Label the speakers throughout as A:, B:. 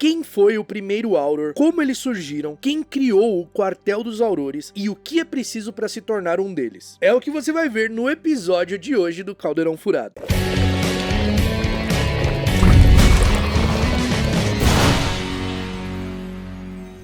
A: Quem foi o primeiro Auror, como eles surgiram, quem criou o Quartel dos Aurores e o que é preciso para se tornar um deles. É o que você vai ver no episódio de hoje do Caldeirão Furado.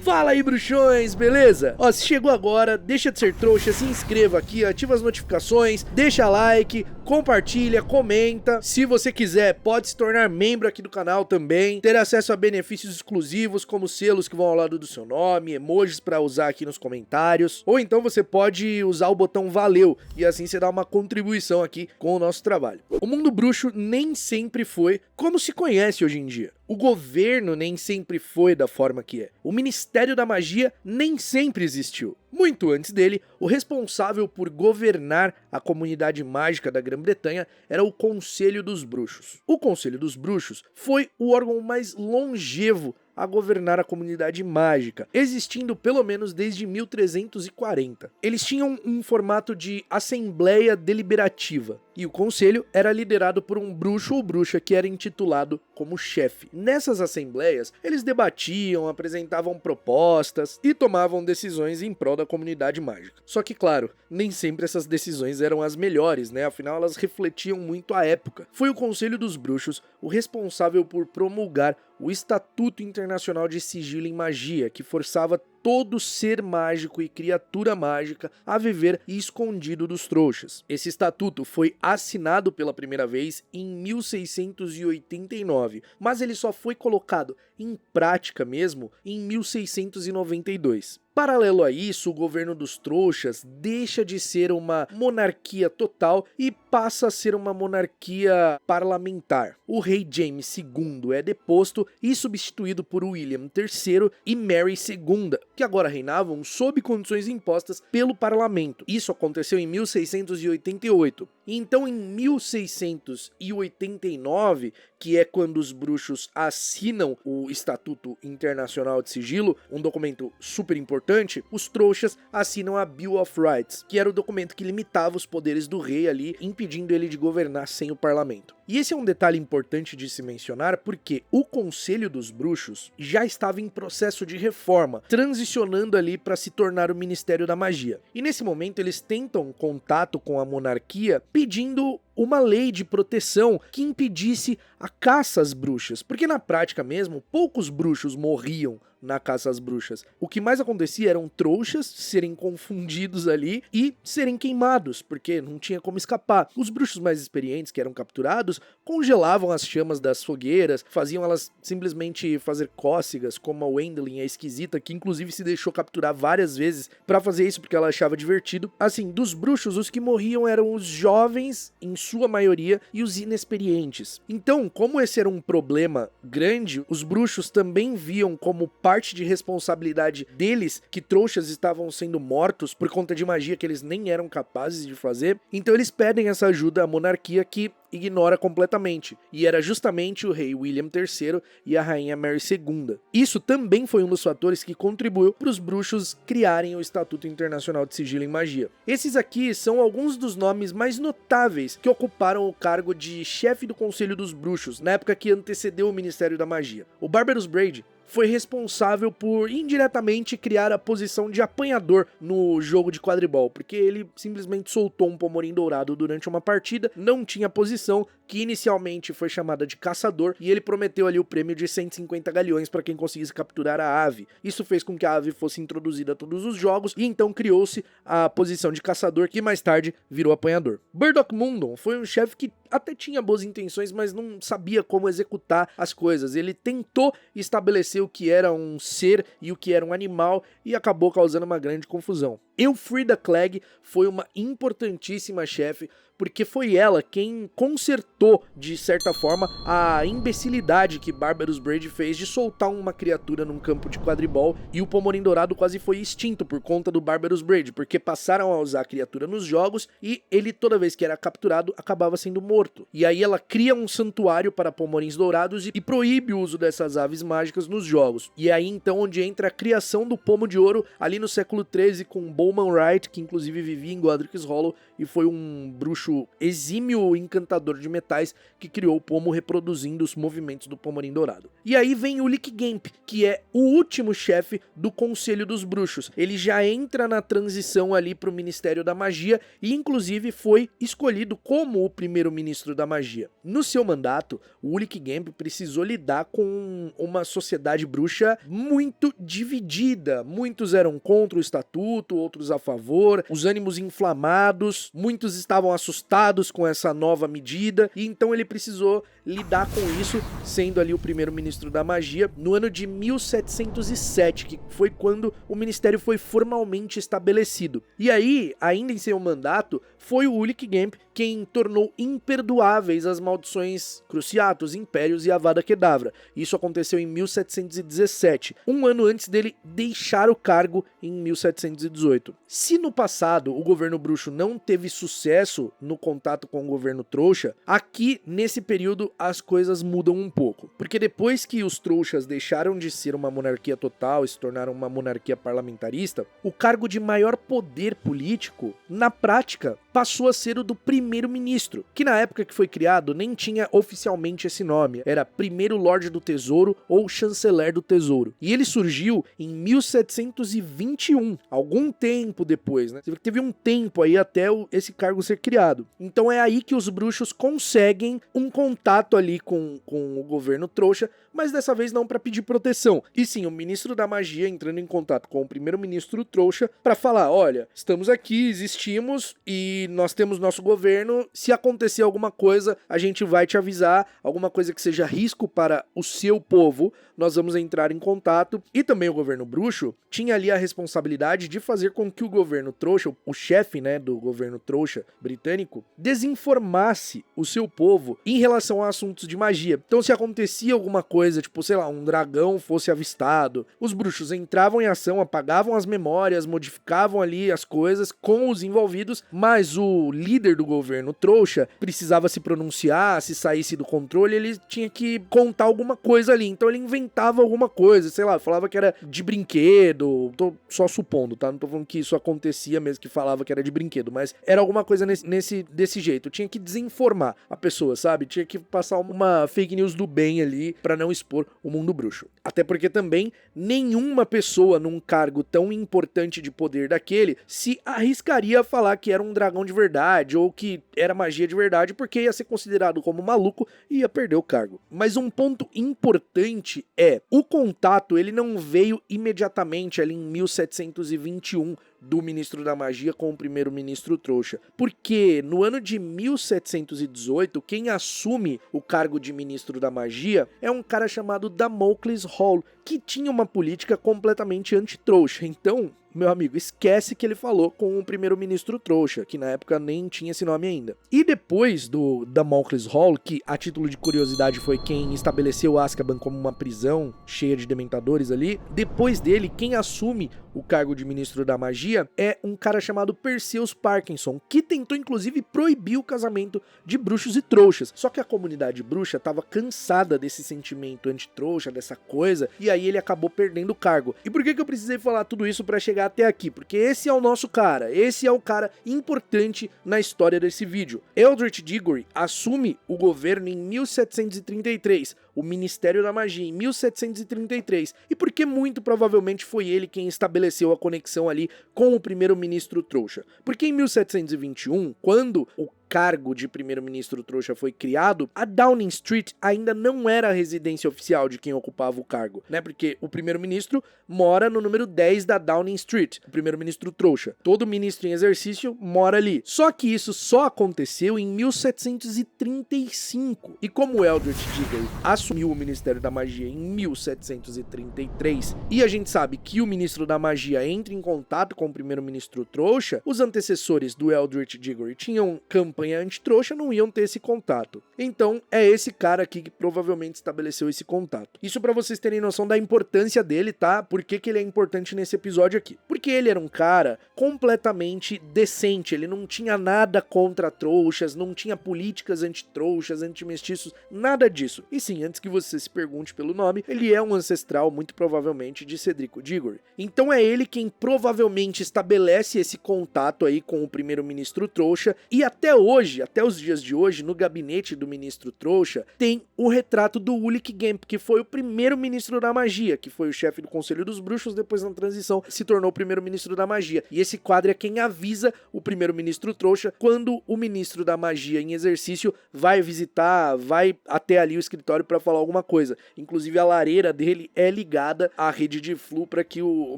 A: Fala aí, bruxões, beleza? Ó, se chegou agora, deixa de ser trouxa, se inscreva aqui, ativa as notificações, deixa like, compartilha, comenta. Se você quiser, pode se tornar membro aqui do canal também, ter acesso a benefícios exclusivos, como selos que vão ao lado do seu nome, emojis pra usar aqui nos comentários, ou então você pode usar o botão valeu, e assim você dá uma contribuição aqui com o nosso trabalho. O mundo bruxo nem sempre foi como se conhece hoje em dia. O governo nem sempre foi da forma que é. O Ministério da Magia nem sempre existiu. Muito antes dele, o responsável por governar a comunidade mágica da Grã-Bretanha era o Conselho dos Bruxos. O Conselho dos Bruxos foi o órgão mais longevo a governar a comunidade mágica, existindo pelo menos desde 1340. Eles tinham um formato de assembleia deliberativa, e o conselho era liderado por um bruxo ou bruxa que era intitulado como chefe. Nessas assembleias, eles debatiam, apresentavam propostas e tomavam decisões em prol da comunidade mágica. Só que, claro, nem sempre essas decisões eram as melhores, né? Afinal, elas refletiam muito a época. Foi o Conselho dos Bruxos o responsável por promulgar o Estatuto Internacional de Sigilo em Magia, que forçava todo ser mágico e criatura mágica a viver escondido dos trouxas. Esse estatuto foi assinado pela primeira vez em 1689, mas ele só foi colocado em prática mesmo em 1692. Paralelo a isso, o governo dos trouxas deixa de ser uma monarquia total e passa a ser uma monarquia parlamentar. O rei James II é deposto e substituído por William III e Mary II, que agora reinavam sob condições impostas pelo parlamento. Isso aconteceu em 1688. Então, em 1689, que é quando os bruxos assinam o Estatuto Internacional de Sigilo, um documento super importante, os trouxas assinam a Bill of Rights, que era o documento que limitava os poderes do rei ali, impedindo ele de governar sem o parlamento. E esse é um detalhe importante de se mencionar porque o Conselho dos Bruxos já estava em processo de reforma, transicionando ali para se tornar o Ministério da Magia. E nesse momento eles tentam contato com a monarquia pedindo uma lei de proteção que impedisse a caça às bruxas, porque na prática mesmo, poucos bruxos morriam na caça às bruxas. O que mais acontecia eram trouxas serem confundidos ali e serem queimados, porque não tinha como escapar. Os bruxos mais experientes que eram capturados congelavam as chamas das fogueiras, faziam elas simplesmente fazer cócegas, como a Wendling, a esquisita, que inclusive se deixou capturar várias vezes pra fazer isso porque ela achava divertido. Assim, dos bruxos, os que morriam eram os jovens, em sua maioria, e os inexperientes. Então, como esse era um problema grande, os bruxos também viam como parte de responsabilidade deles que trouxas estavam sendo mortos por conta de magia que eles nem eram capazes de fazer. Então eles pedem essa ajuda à monarquia, que ignora completamente, e era justamente o rei William III e a rainha Mary II. Isso também foi um dos fatores que contribuiu para os bruxos criarem o Estatuto Internacional de Sigilo em Magia. Esses aqui são alguns dos nomes mais notáveis que ocuparam o cargo de chefe do Conselho dos Bruxos, na época que antecedeu o Ministério da Magia. O Barbarous Braid foi responsável por indiretamente criar a posição de apanhador no jogo de quadribol, porque ele simplesmente soltou um pomorim dourado durante uma partida, não tinha posição, que inicialmente foi chamada de caçador, e ele prometeu ali o prêmio de 150 galeões para quem conseguisse capturar a ave. Isso fez com que a ave fosse introduzida a todos os jogos, e então criou-se a posição de caçador, que mais tarde virou apanhador. Burdock Mundon foi um chefe que até tinha boas intenções, mas não sabia como executar as coisas. Ele tentou estabelecer o que era um ser e o que era um animal e acabou causando uma grande confusão. Elfrida Clegg foi uma importantíssima chefe, porque foi ela quem consertou, de certa forma, a imbecilidade que Barbarous Braid fez de soltar uma criatura num campo de quadribol, e o Pomorim Dourado quase foi extinto por conta do Barbarous Braid, porque passaram a usar a criatura nos jogos e ele, toda vez que era capturado, acabava sendo morto. E aí ela cria um santuário para Pomorins Dourados e proíbe o uso dessas aves mágicas nos jogos. E aí então onde entra a criação do Pomo de Ouro ali no século XIII com Bowman Wright, que inclusive vivia em Godric's Hollow e foi um bruxo bruxo exímio encantador de metais que criou o pomo reproduzindo os movimentos do Pomorim Dourado. E aí vem Ulick Gamp, que é o último chefe do Conselho dos Bruxos. Ele já entra na transição ali pro Ministério da Magia e inclusive foi escolhido como o primeiro-ministro da magia. No seu mandato, o Ulick Gamp precisou lidar com uma sociedade bruxa muito dividida. Muitos eram contra o estatuto, outros a favor, os ânimos inflamados, muitos estavam assustados com essa nova medida, e então ele precisou lidar com isso, sendo ali o primeiro-ministro da magia, no ano de 1707, que foi quando o ministério foi formalmente estabelecido. E aí, ainda em seu mandato, foi o Ulick Gamp quem tornou imperdoáveis as maldições Cruciatus, Impérios e Avada Kedavra. Isso aconteceu em 1717, um ano antes dele deixar o cargo em 1718. Se no passado o governo bruxo não teve sucesso no contato com o governo trouxa, aqui nesse período as coisas mudam um pouco. Porque depois que os trouxas deixaram de ser uma monarquia total e se tornaram uma monarquia parlamentarista, o cargo de maior poder político, na prática, passou a ser o do primeiro-ministro, que na época que foi criado nem tinha oficialmente esse nome, era primeiro Lorde do Tesouro ou Chanceler do Tesouro. E ele surgiu em 1721, algum tempo depois, né? Teve um tempo aí até esse cargo ser criado. Então é aí que os bruxos conseguem um contato ali com o governo trouxa, mas dessa vez não para pedir proteção, e sim o ministro da magia entrando em contato com o primeiro-ministro trouxa para falar, olha, estamos aqui, existimos e nós temos nosso governo, se acontecer alguma coisa, a gente vai te avisar, alguma coisa que seja risco para o seu povo, nós vamos entrar em contato. E também o governo bruxo tinha ali a responsabilidade de fazer com que o governo trouxa, o chefe, né, do governo trouxa britânico, desinformasse o seu povo em relação a assuntos de magia. Então se acontecia alguma coisa, tipo, sei lá, um dragão fosse avistado, os bruxos entravam em ação, apagavam as memórias, modificavam ali as coisas com os envolvidos, mas o líder do governo trouxa precisava se pronunciar, se saísse do controle, ele tinha que contar alguma coisa ali, então ele inventava alguma coisa, sei lá, falava que era de brinquedo, tô só supondo, tá? Não tô falando que isso acontecia mesmo, que falava que era de brinquedo, mas era alguma coisa desse jeito, tinha que desinformar a pessoa, sabe? Tinha que passar uma fake news do bem ali pra não expor o mundo bruxo. Até porque também nenhuma pessoa num cargo tão importante de poder daquele se arriscaria a falar que era um dragão de verdade ou que era magia de verdade, porque ia ser considerado como maluco e ia perder o cargo. Mas um ponto importante é, o contato ele não veio imediatamente ali em 1721 do ministro da magia com o primeiro-ministro trouxa, porque no ano de 1718 quem assume o cargo de ministro da magia é um cara chamado Damocles Hall, que tinha uma política completamente anti-trouxa. Então, meu amigo, esquece que ele falou com o primeiro-ministro trouxa, que na época nem tinha esse nome ainda. E depois do Damocles Hall, que a título de curiosidade foi quem estabeleceu Azkaban como uma prisão cheia de dementadores ali, depois dele, quem assume o cargo de ministro da magia é um cara chamado Perseus Parkinson, que tentou inclusive proibir o casamento de bruxos e trouxas. Só que a comunidade bruxa estava cansada desse sentimento anti-trouxa, dessa coisa, e aí ele acabou perdendo o cargo. E por que eu precisei falar tudo isso para chegar até aqui? Porque esse é o nosso cara, esse é o cara importante na história desse vídeo. Eldritch Diggory assume o governo em 1733, o Ministério da Magia em 1733, e porque muito provavelmente foi ele quem estabeleceu a conexão ali com o primeiro-ministro trouxa. Porque em 1721, quando o cargo de primeiro-ministro trouxa foi criado, a Downing Street ainda não era a residência oficial de quem ocupava o cargo, né? Porque o primeiro-ministro mora no número 10 da Downing Street, o primeiro-ministro trouxa. Todo ministro em exercício mora ali. Só que isso só aconteceu em 1735. E como Eldritch Diggory assumiu o Ministério da Magia em 1733, e a gente sabe que o ministro da Magia entra em contato com o primeiro-ministro trouxa, os antecessores do Eldritch Diggory tinham campanha anti-trouxa, não iam ter esse contato. Então é esse cara aqui que provavelmente estabeleceu esse contato. Isso pra vocês terem noção da importância dele, tá? Por que ele é importante nesse episódio aqui? Porque ele era um cara completamente decente, ele não tinha nada contra trouxas, não tinha políticas anti-trouxas, anti-mestiços, nada disso. E sim, antes que você se pergunte pelo nome, ele é um ancestral muito provavelmente de Cedrico Diggory. Então é ele quem provavelmente estabelece esse contato aí com o primeiro-ministro trouxa, e até hoje hoje, até os dias de hoje, no gabinete do ministro trouxa, tem o retrato do Ulick Gamp, que foi o primeiro ministro da magia, que foi o chefe do Conselho dos Bruxos, depois na transição se tornou o primeiro ministro da magia. E esse quadro é quem avisa o primeiro-ministro trouxa quando o ministro da magia em exercício vai visitar, vai até ali o escritório para falar alguma coisa. Inclusive a lareira dele é ligada à rede de flu para que o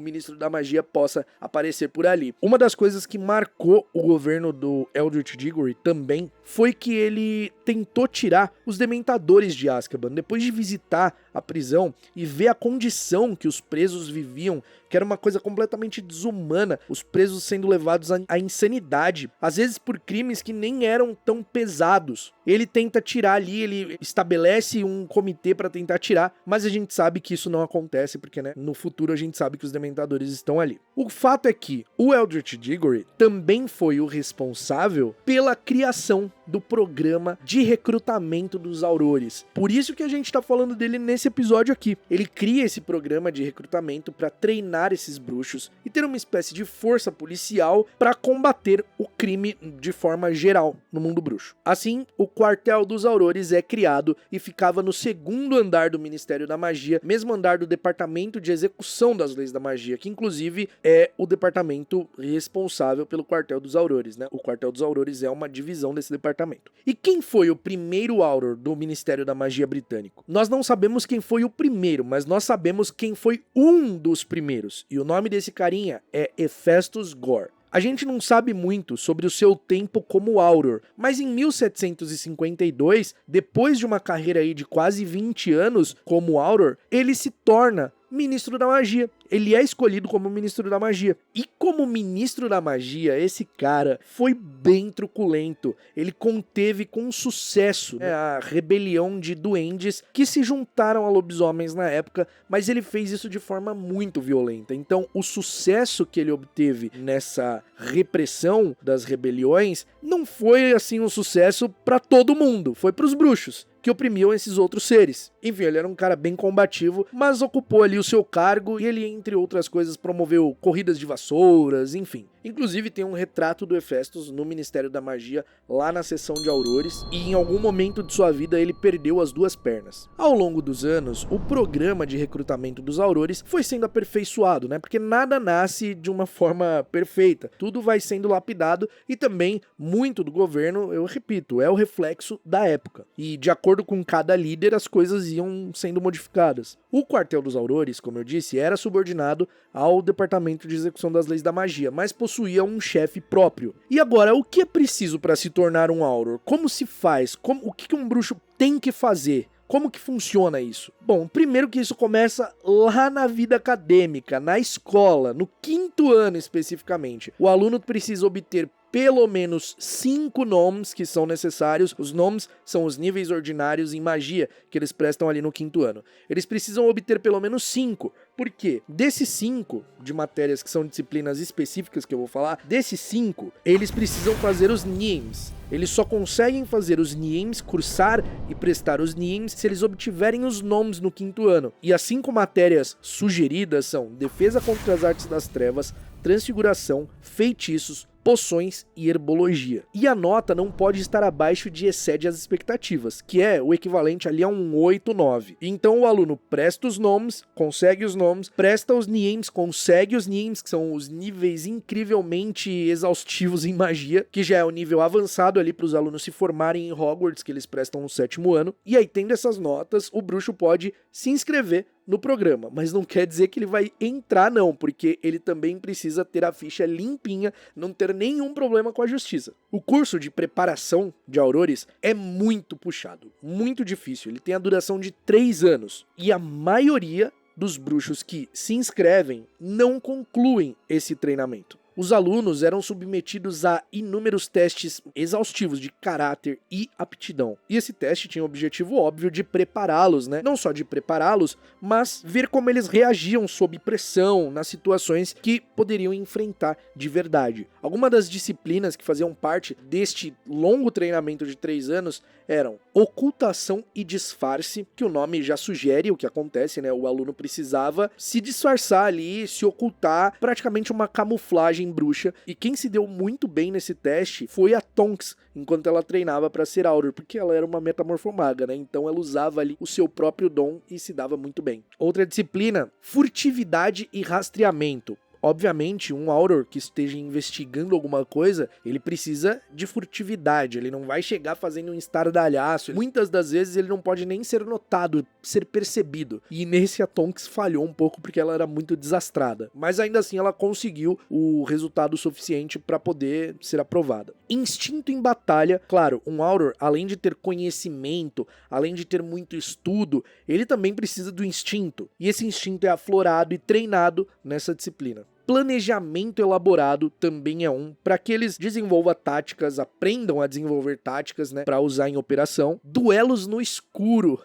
A: ministro da magia possa aparecer por ali. Uma das coisas que marcou o governo do Eldritch Diggory também foi que ele tentou tirar os dementadores de Azkaban. Depois de visitar a prisão e ver a condição que os presos viviam, que era uma coisa completamente desumana, os presos sendo levados à insanidade, às vezes por crimes que nem eram tão pesados. Ele tenta tirar ali, ele estabelece um comitê para tentar tirar, mas a gente sabe que isso não acontece, porque né, no futuro a gente sabe que os dementadores estão ali. O fato é que o Eldritch Diggory também foi o responsável pela criação do programa de recrutamento dos Aurores. Por isso que a gente tá falando dele nesse episódio aqui. Ele cria esse programa de recrutamento para treinar esses bruxos e ter uma espécie de força policial para combater o crime de forma geral no mundo bruxo. Assim, o quartel dos Aurores é criado e ficava no segundo andar do Ministério da Magia, mesmo andar do Departamento de Execução das Leis da Magia, que inclusive é o departamento responsável pelo quartel dos Aurores, né? O quartel dos Aurores é uma divisão desse departamento. E quem foi o primeiro Auror do Ministério da Magia britânico? Nós não sabemos quem foi o primeiro, mas nós sabemos quem foi um dos primeiros. E o nome desse carinha é Hephaestus Gore. A gente não sabe muito sobre o seu tempo como Auror, mas em 1752, depois de uma carreira aí de quase 20 anos como Auror, ele se torna ministro da magia. Ele é escolhido como ministro da magia. E como ministro da magia, esse cara foi bem truculento. Ele conteve com sucesso, né, a rebelião de duendes que se juntaram a lobisomens na época, mas ele fez isso de forma muito violenta. Então, o sucesso que ele obteve nessa repressão das rebeliões não foi assim um sucesso para todo mundo, foi para os bruxos que oprimiam esses outros seres. Enfim, ele era um cara bem combativo, mas ocupou ali o seu cargo e ele, entre outras coisas, promoveu corridas de vassouras, enfim. Inclusive tem um retrato do Hephaestus no Ministério da Magia, lá na seção de Aurores, e em algum momento de sua vida ele perdeu as duas pernas. Ao longo dos anos, o programa de recrutamento dos Aurores foi sendo aperfeiçoado, né? Porque nada nasce de uma forma perfeita, tudo vai sendo lapidado e também muito do governo, eu repito, é o reflexo da época. E de acordo com cada líder, as coisas iam sendo modificadas. O quartel dos Aurores, como eu disse, era subordinado ao Departamento de Execução das Leis da Magia, mas possuía um chefe próprio. E agora, o que é preciso para se tornar um Auror? Como se faz? O que um bruxo tem que fazer? Como que funciona isso? Bom, primeiro que isso começa lá na vida acadêmica, na escola, no 5º ano especificamente. O aluno precisa obter pelo menos 5 nomes que são necessários. Os nomes são os níveis ordinários em magia que eles prestam ali no 5º ano. Eles precisam obter pelo menos 5. Por quê? Desses 5 de matérias que são disciplinas específicas que eu vou falar, desses 5, eles precisam fazer os NIEMs. Eles só conseguem fazer os NIEMs, cursar e prestar os NIEMs se eles obtiverem os nomes no 5º ano. E as 5 matérias sugeridas são defesa contra as artes das trevas, transfiguração, feitiços, poções e herbologia. E a nota não pode estar abaixo de excede as expectativas, que é o equivalente ali a um 8, 9. Então o aluno presta os nomes, consegue os nomes, presta os NIEMs, consegue os NIEMs, que são os níveis incrivelmente exaustivos em magia, que já é o nível avançado ali para os alunos se formarem em Hogwarts, que eles prestam no 7º ano. E aí, tendo essas notas, o bruxo pode se inscrever no programa, mas não quer dizer que ele vai entrar não, porque ele também precisa ter a ficha limpinha, não ter nenhum problema com a justiça. O curso de preparação de Aurores é muito puxado, muito difícil, ele tem a duração de 3 anos, e a maioria dos bruxos que se inscrevem não concluem esse treinamento. Os alunos eram submetidos a inúmeros testes exaustivos de caráter e aptidão. E esse teste tinha o objetivo óbvio de prepará-los, né? Não só de prepará-los, mas ver como eles reagiam sob pressão nas situações que poderiam enfrentar de verdade. Algumas das disciplinas que faziam parte deste longo treinamento de 3 anos eram ocultação e disfarce, que o nome já sugere o que acontece, né? O aluno precisava se disfarçar ali, se ocultar, praticamente uma camuflagem linhagem bruxa, e quem se deu muito bem nesse teste foi a Tonks, enquanto ela treinava para ser Auror, porque ela era uma metamorfomaga, né? Então ela usava ali o seu próprio dom e se dava muito bem. Outra disciplina, furtividade e rastreamento. Obviamente, um Auror que esteja investigando alguma coisa, ele precisa de furtividade, ele não vai chegar fazendo um estardalhaço. Muitas das vezes ele não pode nem ser notado, ser percebido. E nesse a Tonks falhou um pouco porque ela era muito desastrada. Mas ainda assim ela conseguiu o resultado suficiente para poder ser aprovada. Instinto em batalha, claro, um Auror, além de ter conhecimento, além de ter muito estudo, ele também precisa do instinto. E esse instinto é aflorado e treinado nessa disciplina. Planejamento elaborado também é para que eles desenvolvam táticas, aprendam a desenvolver táticas, né, para usar em operação. Duelos no escuro,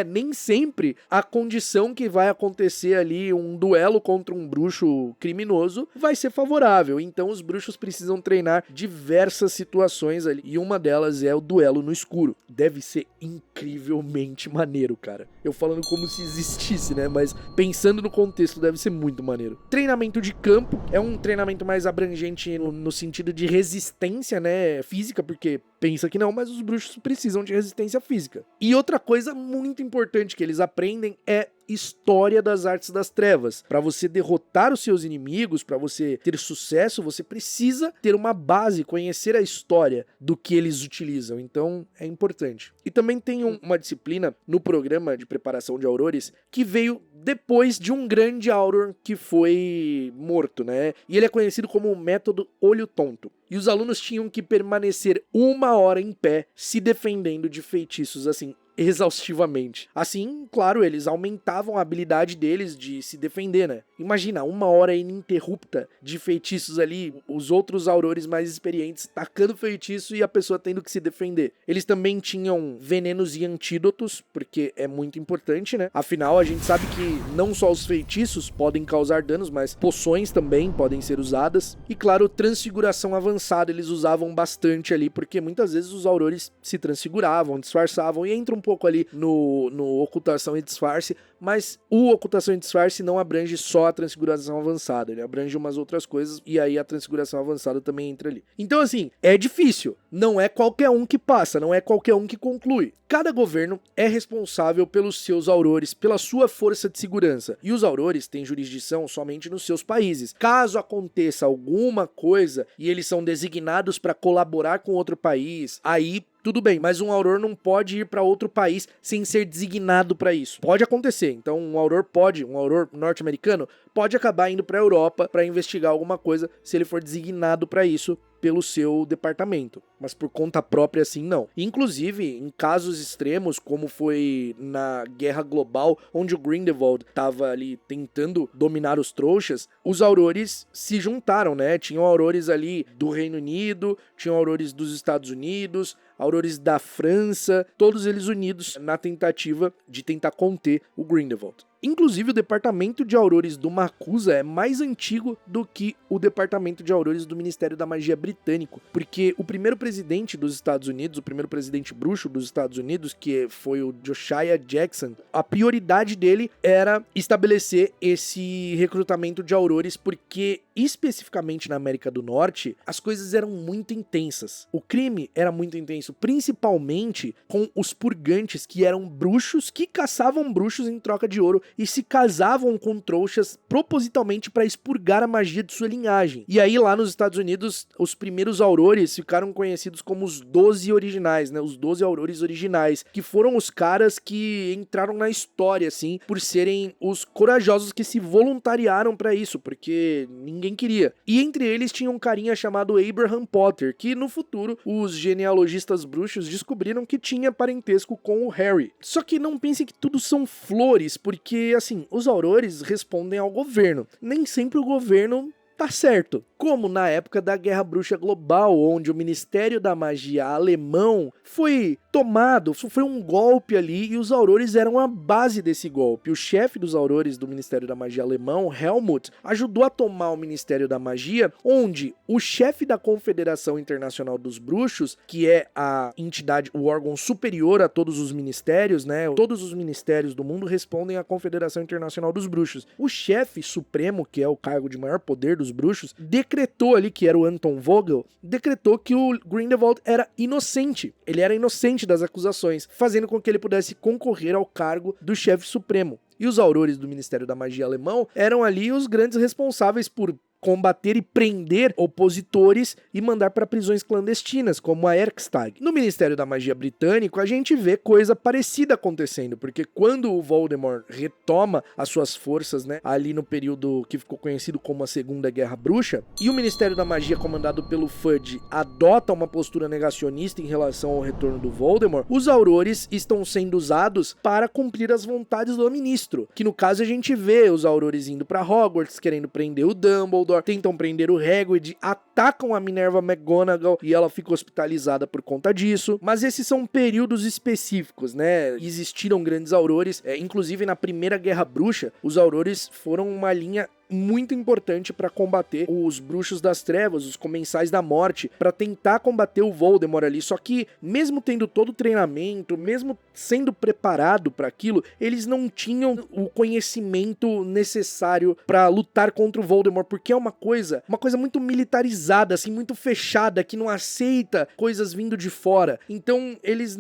A: nem sempre a condição que vai acontecer ali, um duelo contra um bruxo criminoso, vai ser favorável, então os bruxos precisam treinar diversas situações ali, e uma delas é o duelo no escuro. Deve ser incrivelmente maneiro, cara. Eu falando como se existisse, né, mas pensando no contexto, deve ser muito maneiro. Treinamento de campo é um treinamento mais abrangente no sentido de resistência, né, física, porque pensa que não, mas os bruxos precisam de resistência física. E outra coisa muito importante que eles aprendem é história das artes das trevas. Para você derrotar os seus inimigos, para você ter sucesso, você precisa ter uma base, conhecer a história do que eles utilizam. Então, é importante. E também tem uma disciplina no programa de preparação de Aurores que veio depois de um grande Auror que foi morto, né? E ele é conhecido como o método Olho Tonto. E os alunos tinham que permanecer 1 hora em pé, se defendendo de feitiços assim, exaustivamente. Assim, claro, eles aumentavam a habilidade deles de se defender, né? Imagina, 1 hora ininterrupta de feitiços ali, os outros aurores mais experientes tacando feitiço e a pessoa tendo que se defender. Eles também tinham venenos e antídotos, porque é muito importante, né? Afinal, a gente sabe que não só os feitiços podem causar danos, mas poções também podem ser usadas. E claro, transfiguração avançada eles usavam bastante ali, porque muitas vezes os aurores se transfiguravam, disfarçavam, e entra um pouco ali no ocultação e disfarce, mas o ocultação e disfarce não abrange só a transfiguração avançada, ele abrange umas outras coisas, e aí a transfiguração avançada também entra ali. Então assim, é difícil, não é qualquer um que passa, não é qualquer um que conclui. Cada governo é responsável pelos seus aurores, pela sua força de segurança, e os aurores têm jurisdição somente nos seus países. Caso aconteça alguma coisa e eles são designados para colaborar com outro país, aí tudo bem, mas um auror não pode ir para outro país sem ser designado para isso. Pode acontecer, então um auror norte-americano pode acabar indo para a Europa para investigar alguma coisa se ele for designado para isso pelo seu departamento, mas por conta própria assim não. Inclusive, em casos extremos, como foi na Guerra Global, onde o Grindelwald estava ali tentando dominar os trouxas, os aurores se juntaram, né? Tinham aurores ali do Reino Unido, tinham aurores dos Estados Unidos, aurores da França, todos eles unidos na tentativa de tentar conter o Grindelwald. Inclusive, o departamento de aurores do Macusa é mais antigo do que o departamento de aurores do Ministério da Magia britânico, porque o primeiro presidente dos Estados Unidos, o primeiro presidente bruxo dos Estados Unidos, que foi o Josiah Jackson, a prioridade dele era estabelecer esse recrutamento de aurores, porque especificamente na América do Norte, as coisas eram muito intensas. O crime era muito intenso, principalmente com os purgantes, que eram bruxos que caçavam bruxos em troca de ouro e se casavam com trouxas propositalmente para expurgar a magia de sua linhagem. E aí lá nos Estados Unidos, os primeiros aurores ficaram conhecidos como os 12 originais, né? Os 12 aurores originais, que foram os caras que entraram na história, assim, por serem os corajosos que se voluntariaram para isso, porque ninguém queria. E entre eles tinha um carinha chamado Abraham Potter, que no futuro os genealogistas bruxos descobriram que tinha parentesco com o Harry. Só que não pense que tudo são flores, porque, assim, os aurores respondem ao governo. Nem sempre o governo tá certo. Como na época da Guerra Bruxa Global, onde o Ministério da Magia alemão foi tomado, sofreu um golpe ali e os aurores eram a base desse golpe. O chefe dos aurores do Ministério da Magia alemão, Helmut, ajudou a tomar o Ministério da Magia, onde o chefe da Confederação Internacional dos Bruxos, que é a entidade, o órgão superior a todos os ministérios, né? Todos os ministérios do mundo respondem à Confederação Internacional dos Bruxos. O chefe supremo, que é o cargo de maior poder dos bruxos, decretou ali, que era o Anton Vogel, decretou que o Grindelwald era inocente. Ele era inocente das acusações, fazendo com que ele pudesse concorrer ao cargo do chefe supremo. E os aurores do Ministério da Magia alemão eram ali os grandes responsáveis por combater e prender opositores e mandar para prisões clandestinas, como a Erkstag. No Ministério da Magia britânico, a gente vê coisa parecida acontecendo, porque quando o Voldemort retoma as suas forças, né, ali no período que ficou conhecido como a Segunda Guerra Bruxa, e o Ministério da Magia, comandado pelo Fudge, adota uma postura negacionista em relação ao retorno do Voldemort, os aurores estão sendo usados para cumprir as vontades do ministro, que no caso a gente vê os aurores indo para Hogwarts, querendo prender o Dumbledore, tentam prender o Hagrid, atacam a Minerva McGonagall e ela fica hospitalizada por conta disso, mas esses são períodos específicos, né? Existiram grandes aurores, inclusive na Primeira Guerra Bruxa, os aurores foram uma linha muito importante para combater os bruxos das trevas, os comensais da morte, para tentar combater o Voldemort ali. Só que mesmo tendo todo o treinamento, mesmo sendo preparado para aquilo, eles não tinham o conhecimento necessário para lutar contra o Voldemort, porque é uma coisa muito militarizada, assim, muito fechada, que não aceita coisas vindo de fora. Então eles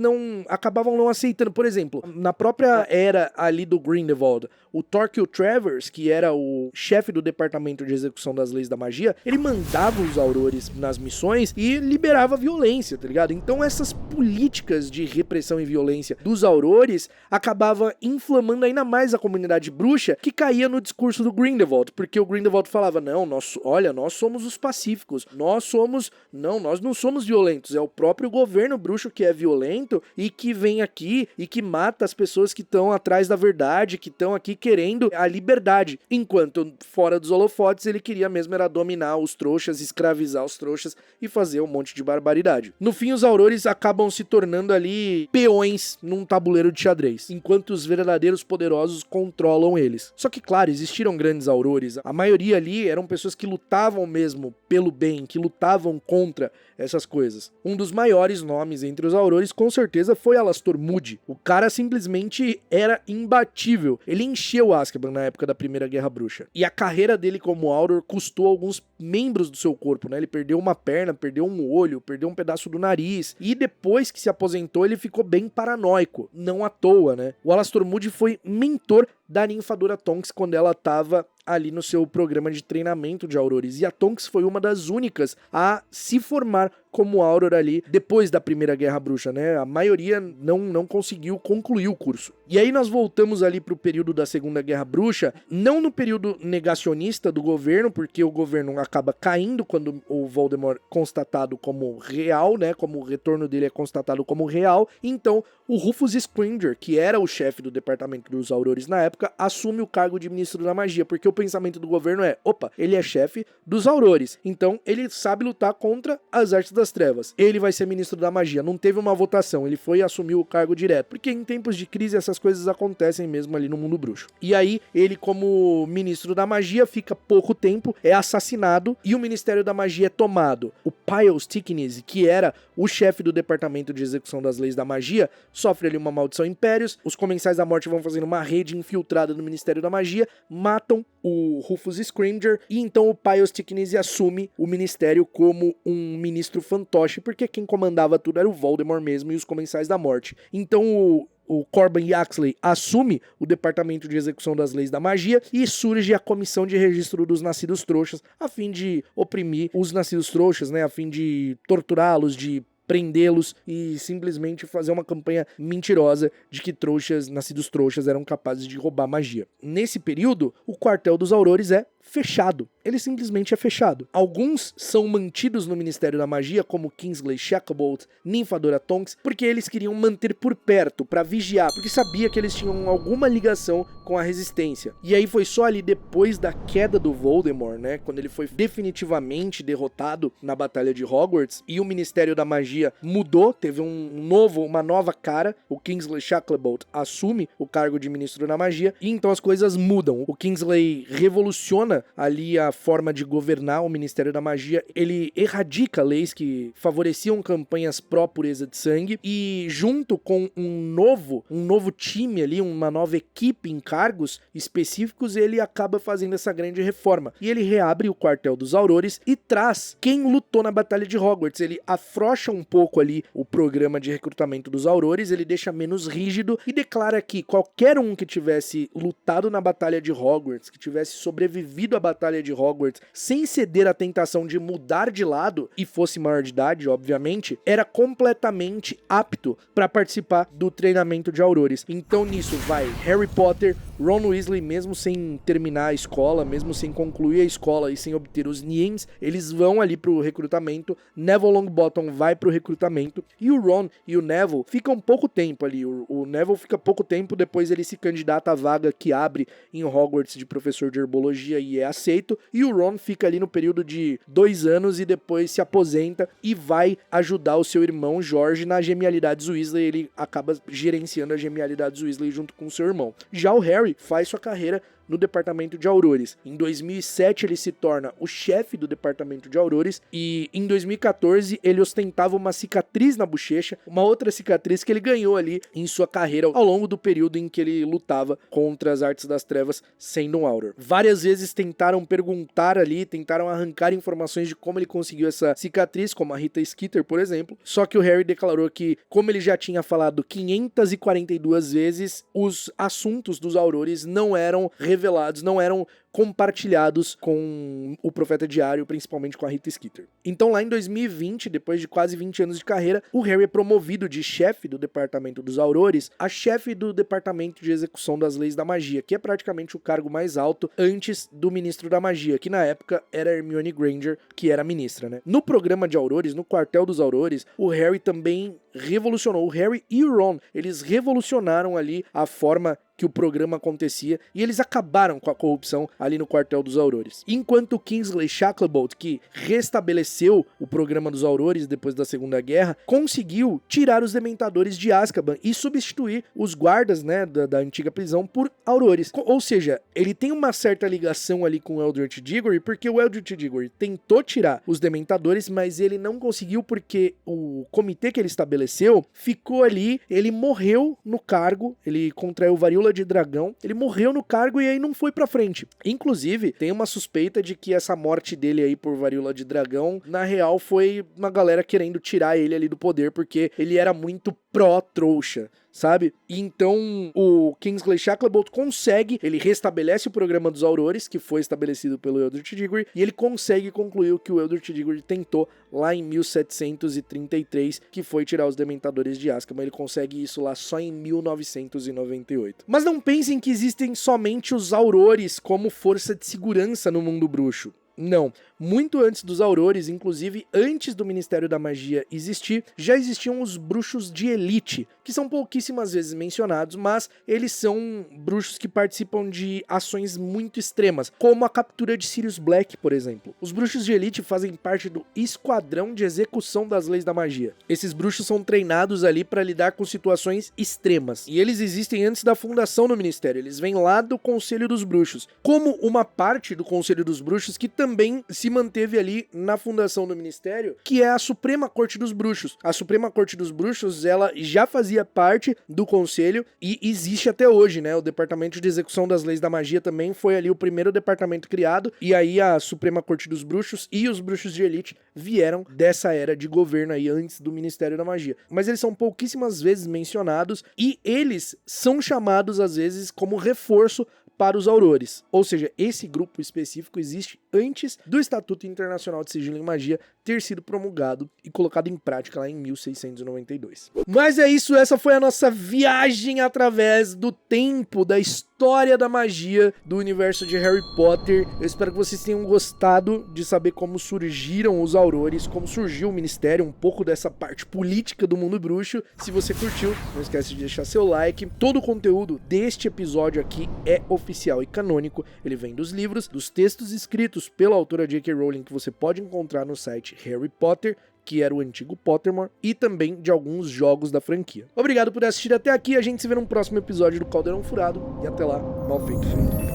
A: acabavam não aceitando. Por exemplo, na própria era ali do Grindelwald, o Torquil Travers, que era o chefe do Departamento de Execução das Leis da Magia, ele mandava os aurores nas missões e liberava violência, tá ligado? Então essas políticas de repressão e violência dos aurores acabava inflamando ainda mais a comunidade bruxa, que caía no discurso do Grindelwald, porque o Grindelwald falava, não, nós somos os pacíficos, nós não somos violentos, é o próprio governo bruxo que é violento e que vem aqui e que mata as pessoas que estão atrás da verdade, que estão aqui querendo a liberdade, enquanto fora dos holofotes ele queria mesmo era dominar os trouxas, escravizar os trouxas e fazer um monte de barbaridade. No fim, os aurores acabam se tornando ali peões num tabuleiro de xadrez, enquanto os verdadeiros poderosos controlam eles. Só que, claro, existiram grandes aurores, a maioria ali eram pessoas que lutavam mesmo pelo bem, que lutavam contra essas coisas. Um dos maiores nomes entre os aurores com certeza foi Alastor Moody. O cara simplesmente era imbatível. Ele encheu Azkaban na época da Primeira Guerra Bruxa. E a carreira dele como Auror custou alguns membros do seu corpo, né? Ele perdeu uma perna, perdeu um olho, perdeu um pedaço do nariz. E depois que se aposentou, ele ficou bem paranoico. Não à toa, né? O Alastor Moody foi mentor da ninfadora Tonks quando ela estava ali no seu programa de treinamento de aurores. E a Tonks foi uma das únicas a se formar como Auror ali depois da Primeira Guerra Bruxa, né? A maioria não conseguiu concluir o curso. E aí nós voltamos ali pro período da Segunda Guerra Bruxa, não no período negacionista do governo, porque o governo acaba caindo quando o Voldemort é constatado como real, né? Como o retorno dele é constatado como real. Então, o Rufus Scringer, que era o chefe do Departamento dos Aurores na época, assume o cargo de Ministro da Magia, porque o pensamento do governo é, ele é chefe dos Aurores, então ele sabe lutar contra as artes das trevas. Ele vai ser Ministro da Magia. Não teve uma votação, ele foi e assumiu o cargo direto, porque em tempos de crise essas coisas acontecem mesmo ali no mundo bruxo. E aí, ele como Ministro da Magia fica pouco tempo, é assassinado e o Ministério da Magia é tomado. O Piles Tickness, que era o chefe do Departamento de Execução das Leis da Magia, sofre ali uma maldição impérios, os Comensais da Morte vão fazendo uma rede infiltrada no Ministério da Magia, matam o Rufus Scringer e então o Piles Tickness assume o ministério como um ministro fantoche, porque quem comandava tudo era o Voldemort mesmo e os Comensais da Morte. Então o Corbin Yaxley assume o Departamento de Execução das Leis da Magia e surge a Comissão de Registro dos Nascidos Trouxas, a fim de oprimir os nascidos trouxas, né, a fim de torturá-los, de prendê-los e simplesmente fazer uma campanha mentirosa de que nascidos trouxas eram capazes de roubar magia. Nesse período, o quartel dos Aurores é fechado. Ele simplesmente é fechado. Alguns são mantidos no Ministério da Magia, como Kingsley Shacklebolt, Ninfadora Tonks, porque eles queriam manter por perto, para vigiar, porque sabia que eles tinham alguma ligação com a Resistência. E aí foi só ali depois da queda do Voldemort, né, quando ele foi definitivamente derrotado na Batalha de Hogwarts, e o Ministério da Magia mudou, teve uma nova cara, o Kingsley Shacklebolt assume o cargo de Ministro da Magia, e então as coisas mudam. O Kingsley revoluciona revoluciona ali a forma de governar o Ministério da Magia, ele erradica leis que favoreciam campanhas pró-pureza de sangue e junto com um novo time ali, uma nova equipe em cargos específicos, ele acaba fazendo essa grande reforma. E ele reabre o quartel dos Aurores e traz quem lutou na Batalha de Hogwarts. Ele afrouxa um pouco ali o programa de recrutamento dos Aurores, ele deixa menos rígido e declara que qualquer um que tivesse lutado na Batalha de Hogwarts, que tivesse sobrevivido à Batalha de Hogwarts sem ceder à tentação de mudar de lado e fosse maior de idade, obviamente, era completamente apto para participar do treinamento de Aurores. Então nisso vai Harry Potter, Ron Weasley, mesmo sem terminar a escola, mesmo sem concluir a escola e sem obter os Niens, eles vão ali pro recrutamento, Neville Longbottom vai pro recrutamento, e o Ron e o Neville ficam pouco tempo ali, o Neville fica pouco tempo, depois ele se candidata à vaga que abre em Hogwarts de professor de herbologia e é aceito, e o Ron fica ali no período de 2 anos e depois se aposenta e vai ajudar o seu irmão George na Genialidades Weasley, ele acaba gerenciando a Genialidades Weasley junto com o seu irmão. Já o Harry faz sua carreira no departamento de Aurores. Em 2007 ele se torna o chefe do departamento de Aurores e em 2014 ele ostentava uma cicatriz na bochecha, uma outra cicatriz que ele ganhou ali em sua carreira ao longo do período em que ele lutava contra as artes das trevas sendo um Auror. Várias vezes tentaram perguntar ali, tentaram arrancar informações de como ele conseguiu essa cicatriz, como a Rita Skeeter, por exemplo, só que o Harry declarou que, como ele já tinha falado 542 vezes, os assuntos dos Aurores não eram revelados, não eram compartilhados com o Profeta Diário, principalmente com a Rita Skeeter. Então lá em 2020, depois de quase 20 anos de carreira, o Harry é promovido de chefe do Departamento dos Aurores a chefe do Departamento de Execução das Leis da Magia, que é praticamente o cargo mais alto antes do Ministro da Magia, que na época era Hermione Granger, que era a ministra, né? No programa de Aurores, no quartel dos Aurores, o Harry também revolucionou. O Harry e o Ron, eles revolucionaram ali a forma que o programa acontecia e eles acabaram com a corrupção ali no quartel dos Aurores. Enquanto Kingsley Shacklebolt, que restabeleceu o programa dos Aurores depois da Segunda Guerra, conseguiu tirar os Dementadores de Azkaban e substituir os guardas, né, da antiga prisão por Aurores. Ou seja, ele tem uma certa ligação ali com o Eldritch Diggory, porque o Eldritch Diggory tentou tirar os Dementadores, mas ele não conseguiu porque o comitê que ele estabeleceu ficou ali, ele morreu no cargo, ele contraiu varíola de dragão, ele morreu no cargo e aí não foi pra frente. Inclusive, tem uma suspeita de que essa morte dele aí por varíola de dragão, na real foi uma galera querendo tirar ele ali do poder, porque ele era muito pró-trouxa, sabe? E então o Kingsley Shacklebolt consegue, ele restabelece o programa dos Aurores, que foi estabelecido pelo Eldritch Diggory, e ele consegue concluir o que o Eldritch Diggory tentou lá em 1733, que foi tirar os Dementadores de Azkaban. Ele consegue isso lá só em 1998. Mas não pensem que existem somente os Aurores como força de segurança no mundo bruxo. Não. Muito antes dos Aurores, inclusive antes do Ministério da Magia existir, já existiam os bruxos de elite, que são pouquíssimas vezes mencionados, mas eles são bruxos que participam de ações muito extremas, como a captura de Sirius Black, por exemplo. Os bruxos de elite fazem parte do Esquadrão de Execução das Leis da Magia. Esses bruxos são treinados ali para lidar com situações extremas, e eles existem antes da fundação do Ministério, eles vêm lá do Conselho dos Bruxos, como uma parte do Conselho dos Bruxos que também se manteve ali na fundação do Ministério, que é a Suprema Corte dos Bruxos. A Suprema Corte dos Bruxos, ela já fazia parte do Conselho e existe até hoje, né? O Departamento de Execução das Leis da Magia também foi ali o primeiro departamento criado, e aí a Suprema Corte dos Bruxos e os Bruxos de Elite vieram dessa era de governo aí antes do Ministério da Magia. Mas eles são pouquíssimas vezes mencionados e eles são chamados às vezes como reforço para os Aurores. Ou seja, esse grupo específico existe antes do Estatuto Internacional de Sigilo e Magia ter sido promulgado e colocado em prática lá em 1692. Mas é isso, essa foi a nossa viagem através do tempo, da história da magia do universo de Harry Potter. Eu espero que vocês tenham gostado de saber como surgiram os Aurores, como surgiu o Ministério, um pouco dessa parte política do mundo bruxo. Se você curtiu, não esquece de deixar seu like. Todo o conteúdo deste episódio aqui é oficial e canônico. Ele vem dos livros, dos textos escritos pela autora J.K. Rowling, que você pode encontrar no site Harry Potter, que era o antigo Pottermore, e também de alguns jogos da franquia. Obrigado por assistir até aqui, a gente se vê num próximo episódio do Caldeirão Furado, e até lá, mal feito.